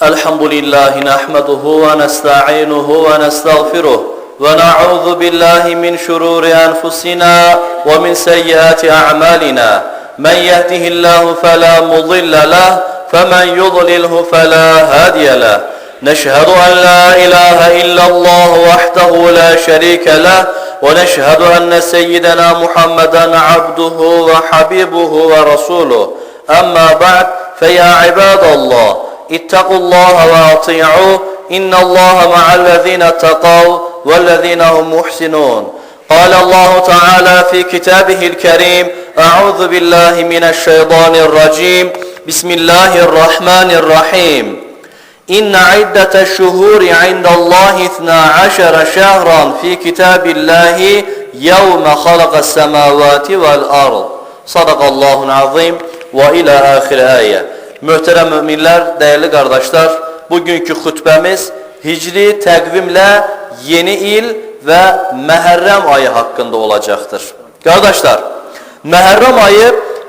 الحمد لله نحمده ونستعينه ونستغفره ونعوذ بالله من شرور أنفسنا ومن سيئات أعمالنا من يهده الله فلا مضل له فمن يضلله فلا هادي له نشهد أن لا إله إلا الله وحده لا شريك له ونشهد أن سيدنا محمدا عبده وحبيبه ورسوله أما بعد فيا عباد الله اتقوا الله وأطيعوه إن الله مع الذين اتقوا والذين هم محسنون قال الله تعالى في كتابه الكريم أعوذ بالله من الشيطان الرجيم بسم الله الرحمن الرحيم إن عدة الشهور عند الله 12 شهرا في كتاب الله يوم خلق السماوات والأرض صدق الله العظيم وإلى آخر آية. Möhtərəm müminlər, dəyərli qardaşlar, bugünkü xutbəmiz Hicri təqvimlə yeni il və Məhərrəm ayı haqqında olacaqdır. Qardaşlar, Məhərrəm ayı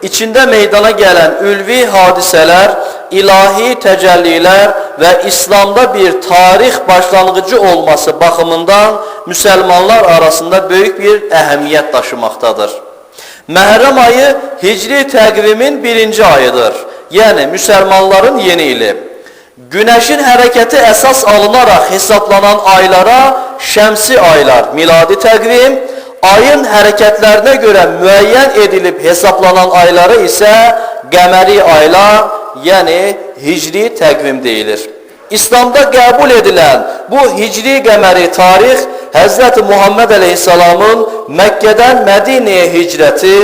içində meydana gələn ülvi hadisələr, ilahi təcəllilər və İslamda bir tarix başlanğıcı olması baxımından müsəlmanlar arasında böyük bir əhəmiyyət daşımaqdadır. Məhərrəm ayı Hicri təqvimin birinci ayıdır. Yəni müsəlmanların yeni ili. Günəşin hərəkəti əsas alınaraq hesablanan aylara şəmsi aylar, miladi təqvim, ayın hərəkətlərinə görə müəyyən edilib hesablanan ayları isə qəməri aylar, yəni hicri təqvim deyilir. İslamda qəbul edilən bu hicri qəməri tarix Hz. Muhammed Aleyhisselamın Məkkədən Mədinəyə hicrəti,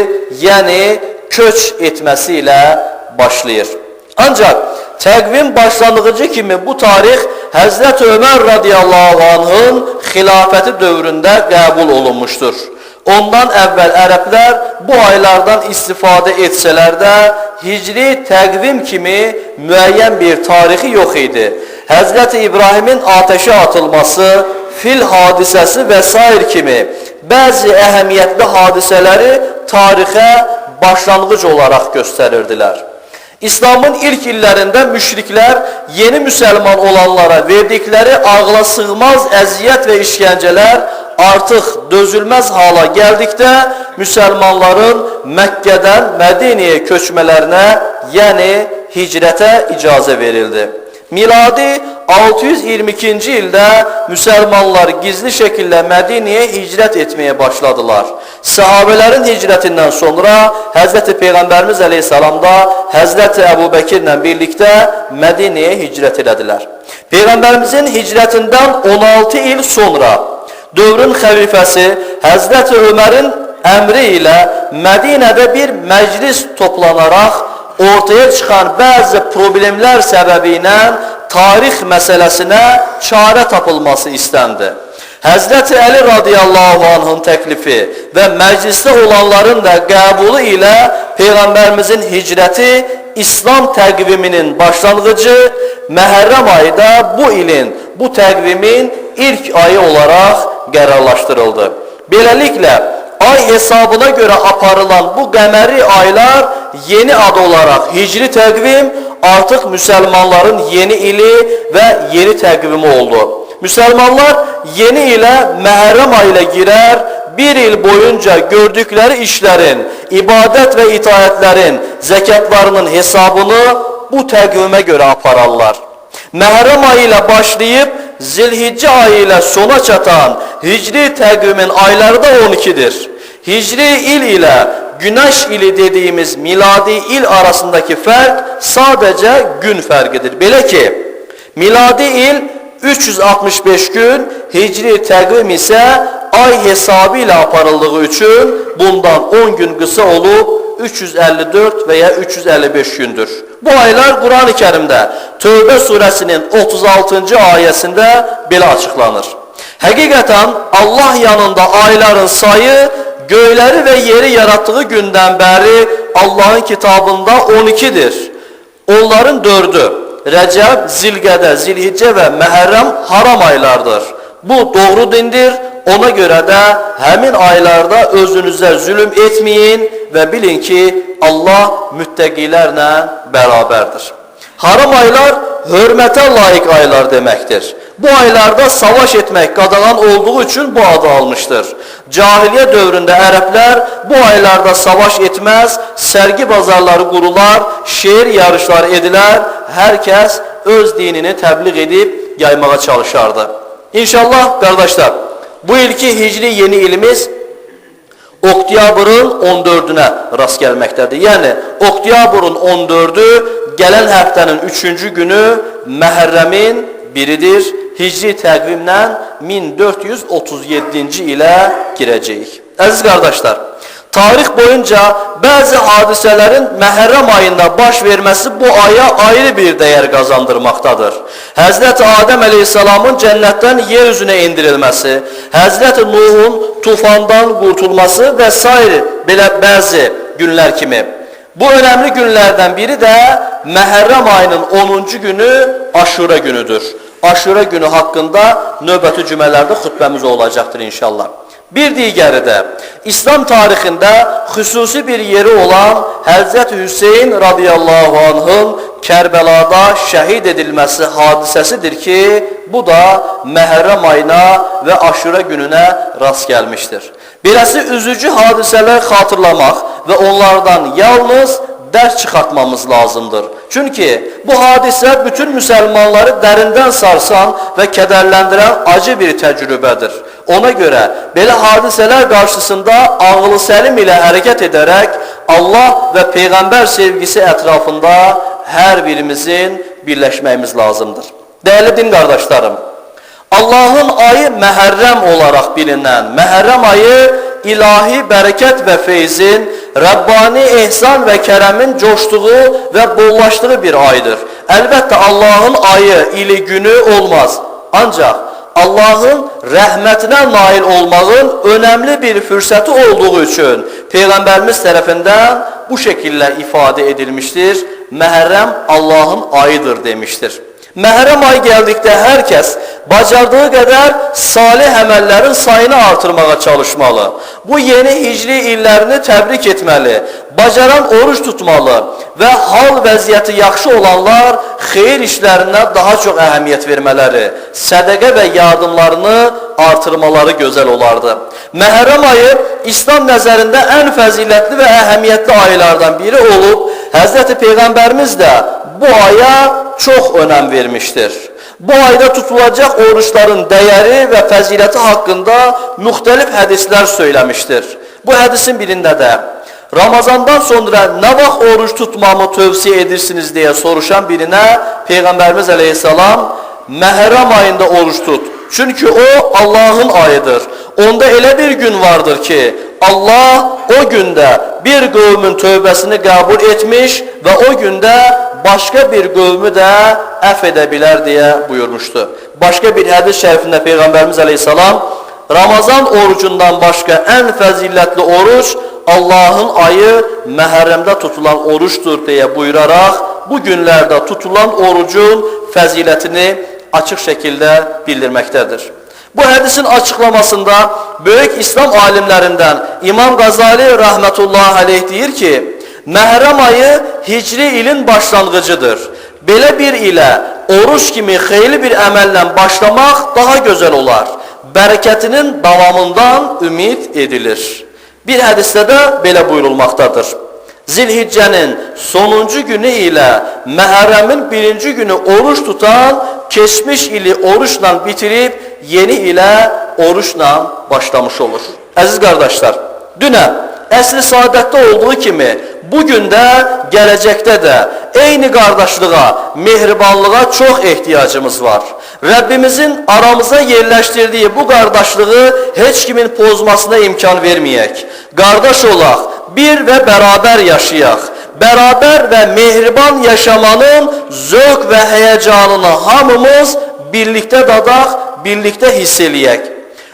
yəni köç etməsi ilə başlayır. Ancaq təqvim başlanğıcı kimi bu tarix Hz. Ömər radiyallahu anh'ın xilafəti dövründə qəbul olunmuşdur. Ondan əvvəl ərəblər bu aylardan istifadə etsələr də hicri təqvim kimi müəyyən bir tarixi yox idi. Hz. İbrahimin ateşə atılması, fil hadisəsi və s. kimi bəzi əhəmiyyətli hadisələri tarixə başlanğıc olaraq göstərirdilər. İslamın ilk illərində müşriklər yeni müsəlman olanlara verdikləri ağla sığmaz əziyyət və işgəncələr artıq dözülməz hala gəldikdə müsəlmanların Məkkədən Mədinəyə köçmələrinə, yəni hicrətə icazə verildi. Miladi 622-ci ildə müsəlmanlar gizli şəkildə Mədinəyə hicrət etməyə başladılar. Sahabələrin hicrətindən sonra Hz. Peyğəmbərimiz Aleyhisselam da Hz. Əbu Bəkirlə birlikdə Mədinəyə hicrət elədilər. Peyğəmbərimizin hicrətindən 16 il sonra dövrün xəlifəsi Hz. Ömərin əmri ilə Mədinədə bir məclis toplanaraq ortaya çıxan bəzi problemlər səbəbi ilə tarix məsələsinə çarə tapılması istəndi. Həzrəti Əli radiyallahu anh'ın təklifi və məclisdə olanların da qəbulu ilə Peyğəmbərimizin hicrəti İslam təqviminin başlanğıcı Məhərrəm ayında bu ilin, bu təqvimin ilk ayı olaraq qərarlaşdırıldı. Beləliklə, ay hesabına görə aparılan bu qəməri aylar yeni ad olaraq hicri təqvim artıq müsəlmanların yeni ili və yeni təqvimi oldu. Müsəlmanlar yeni ilə Məhərrəm ayı ilə girər, bir il boyunca gördükləri işlərin, ibadət və itaətlərin, zəkatlarının hesabını bu təqvimə görə apararlar. Məhərrəm ayı ilə başlayıb Zilhiccə ayı ilə sona çatan hicri təqvimin ayları da 12'dir. Hicri il ilə Günəş ili dediyimiz miladi il arasındakı fərq sadəcə gün fərqidir. Belə ki, miladi il 365 gün, hicri təqvim isə ay hesabı ilə aparıldığı üçün bundan 10 gün qısa olub 354 və ya 355 gündür. Bu aylar Quran-ı Kərimdə Tövbə surəsinin 36-cı ayəsində belə açıqlanır. Həqiqətən Allah yanında ayların sayı göyləri və yeri yaratdığı gündən bəri Allahın kitabında 12'dir. Onların 4'ü Rəcəb, Zilqədə, Zilhiccə və Məhərrəm haram aylardır. Bu doğru dindir. Ona görə də həmin aylarda özünüzə zülüm etməyin və bilin ki Allah müttəqilərlə bərabərdir. Haram aylar hörmətə layiq aylar deməkdir. Bu aylarda savaş etmək qadağan olduğu üçün bu adı almışdır. Cahiliyə dövründə ərəblər bu aylarda savaş etməz, sərgi bazarları qurular, şeir yarışları edilər, hər kəs öz dinini təbliğ edib yaymağa çalışardı. İnşallah qardaşlar, bu ilki hicri yeni ilimiz Oktyabrın 14-ünə rast gəlməkdədir. Yəni, Oktyabrın 14-ü gələn həftənin 3-cü günü Məhərrəmin biridir. Hicri təqvimlə 1437-ci ilə girəcəyik. Əziz qardaşlar, tarix boyunca bəzi hadisələrin Məhərrəm ayında baş verməsi bu aya ayrı bir dəyər qazandırmaqdadır. Həzrəti Adəm əleyhissalamın cənnətdən yer üzünə indirilməsi, Həzrəti Nuhun tufandan qurtulması və s. belə bəzi günlər kimi. Bu önəmli günlərdən biri də Məhərrəm ayının 10-cu günü Aşura günüdür. Aşura günü haqqında növbəti cümələrdə xütbəmiz olacaqdır inşallah. Bir digəri də İslam tarixində xüsusi bir yeri olan Həzrət Hüseyin radiyallahu anh'ın Kərbəlada şəhid edilməsi hadisəsidir ki, bu da Məhərrəm ayına və Aşura gününə rast gəlmişdir. Beləsi üzücü hadisələr xatırlamaq və onlardan yalnız dərs çıxartmamız lazımdır. Çünki bu hadisə bütün müsəlmanları dərindən sarsan və kədərləndirən acı bir təcrübədir. Ona görə belə hadisələr qarşısında ağılı səlim ilə hərəkət edərək Allah və Peyğəmbər sevgisi ətrafında hər birimizin birləşməyimiz lazımdır. Dəyərli din qardaşlarım, Allahın ayı Məhərrəm olaraq bilinən Məhərrəm ayı ilahi bərəkət və feyzin, Rəbbani ehsan və kərəmin coşduğu və bollaşdığı bir aydır. Əlbəttə Allahın ayı, ili, günü olmaz. Ancaq Allahın rəhmətinə nail olmağın önəmli bir fürsəti olduğu üçün Peyğəmbərimiz tərəfindən bu şəkillə ifadə edilmişdir. Məhərrəm Allahın ayıdır demişdir. Məhərrəm ayı gəldikdə hər kəs bacardığı qədər salih əməllərin sayını artırmağa çalışmalı. Bu yeni hicri illərini təbrik etməli, bacaran oruç tutmalı və hal vəziyyəti yaxşı olanlar xeyir işlərinə daha çox əhəmiyyət vermələri, sədəqə və yardımlarını artırmaları gözəl olardı. Məhərrəm ayı İslam nəzərində ən fəzilətli və əhəmiyyətli aylardan biri olub, Həzrəti Peyğəmbərimiz də bu aya çox önəm vermişdir. Bu ayda tutulacaq oruçların dəyəri və fəziləti haqqında müxtəlif hədislər söyləmişdir. Bu hədisin birində də Ramazandan sonra nə vaxt oruç tutmamı tövsiyə edirsiniz deyə soruşan birinə Peyğəmbərimiz əleyhissalam Məhərrəm ayında oruç tut. Çünki o Allahın ayıdır. Onda elə bir gün vardır ki Allah o gündə bir qövmün tövbəsini qəbul etmiş və o gündə başqa bir qövmü də əff edə bilər deyə buyurmuşdu. Başqa bir hədis şərifində Peyğəmbərimiz əleyhissalam Ramazan orucundan başqa ən fəzilətli oruc Allahın ayı Məhərrəmdə tutulan oruçdur deyə buyuraraq bu günlərdə tutulan orucun fəzilətini açıq şəkildə bildirməkdədir. Bu hədisin açıqlamasında böyük İslam alimlərindən İmam Qazali rəhmətullahi aleyh deyir ki, Məhərrəm ayı hicri ilin başlanğıcıdır. Belə bir ilə oruç kimi xeyirli bir əməllə başlamaq daha gözəl olar. Bərəkətinin davamından ümid edilir. Bir hədisdə də belə buyurulmaqdadır. Zilhiccənin sonuncu günü ilə Məhərrəmin birinci günü oruç tutan, keçmiş ili oruçla bitirib, yeni ilə oruçla başlamış olur. Əziz qardaşlar, dünən əsl-i saadətdə olduğu kimi bugün də, gələcəkdə də eyni qardaşlığa, mehribanlığa çox ehtiyacımız var. Rəbbimizin aramıza yerləşdirdiyi bu qardaşlığı heç kimin pozmasına imkan verməyək. Qardaş olaq, bir və bərabər yaşayaq. Bərabər və mehriban yaşamanın zövq və həyəcanını hamımız birlikdə dadaq, birlikdə hiss eləyək.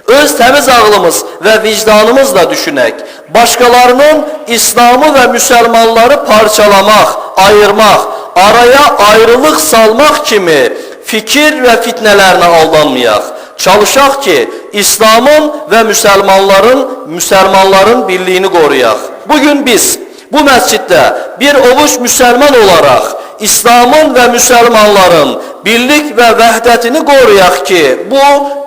Öz təmiz ağlımız və vicdanımızla düşünək. Başqalarının İslamı və müsəlmanları parçalamaq, ayırmaq, araya ayrılıq salmaq kimi fikir və fitnələrinə aldanmayaq. Çalışaq ki, İslamın və müsəlmanların birliyini qoruyaq. Bugün biz bu məsciddə bir ovuç müsəlman olaraq İslamın ve Müslümanların birlik ve vəhdətini qoruyaq ki, bu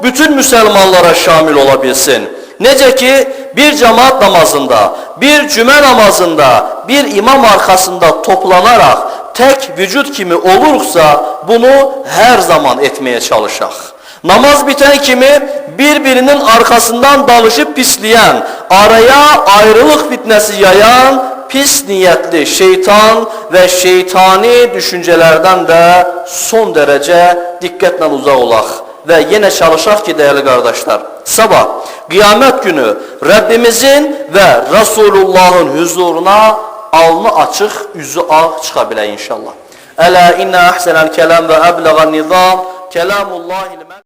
bütün Müslümanlara şamil olabilsin. Necə ki, bir cemaat namazında, bir cümə namazında, bir imam arkasında toplanaraq tek vücut kimi olursa, bunu her zaman etmeye çalışaq. Namaz biten kimi birbirinin arkasından danışıp pisleyen, araya ayrılık fitnesi yayan, pis niyetli şeytan ve şeytani düşüncelerden de son derece dikkatle uzak olaq. Ve yine çalışaq ki değerli kardeşler, sabah kıyamet günü Rabbimizin ve Resulullah'ın huzuruna alnı açık, yüzü ağ çıkabilək inşallah. Ələ innə əhsənəl kələm və əbləğən nizam, kələmullahi